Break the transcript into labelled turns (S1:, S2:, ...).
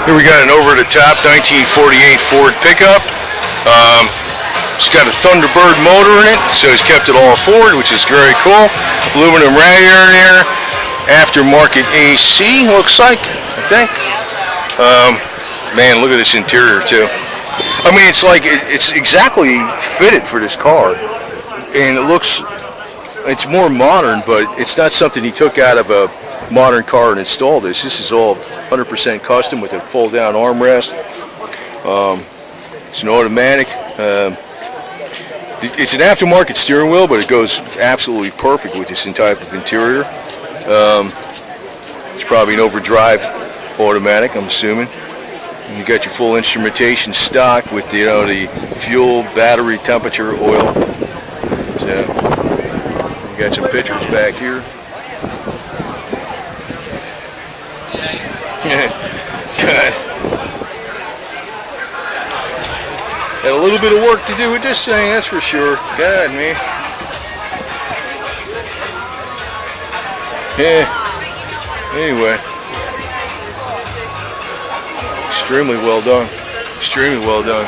S1: Here we got an over-the-top 1948 Ford pickup. It's got a Thunderbird motor in it, so he's kept it all Ford, which is very cool. Aluminum radiator in there. Aftermarket AC, looks like, I think. Man, look at this interior too. I mean, it's exactly fitted for this car, and it's more modern, but it's not something he took out of a modern car and installed this. This is all 100% custom with a fold-down armrest. It's an automatic. It's an aftermarket steering wheel, but it goes absolutely perfect with this type of interior. It's probably an overdrive automatic, I'm assuming. And you got your full instrumentation stock with the fuel, battery, temperature, oil. So you got some pictures back here. God. Got a little bit of work to do with this thing, that's for sure. God, man. Yeah. Anyway. Extremely well done. Extremely well done.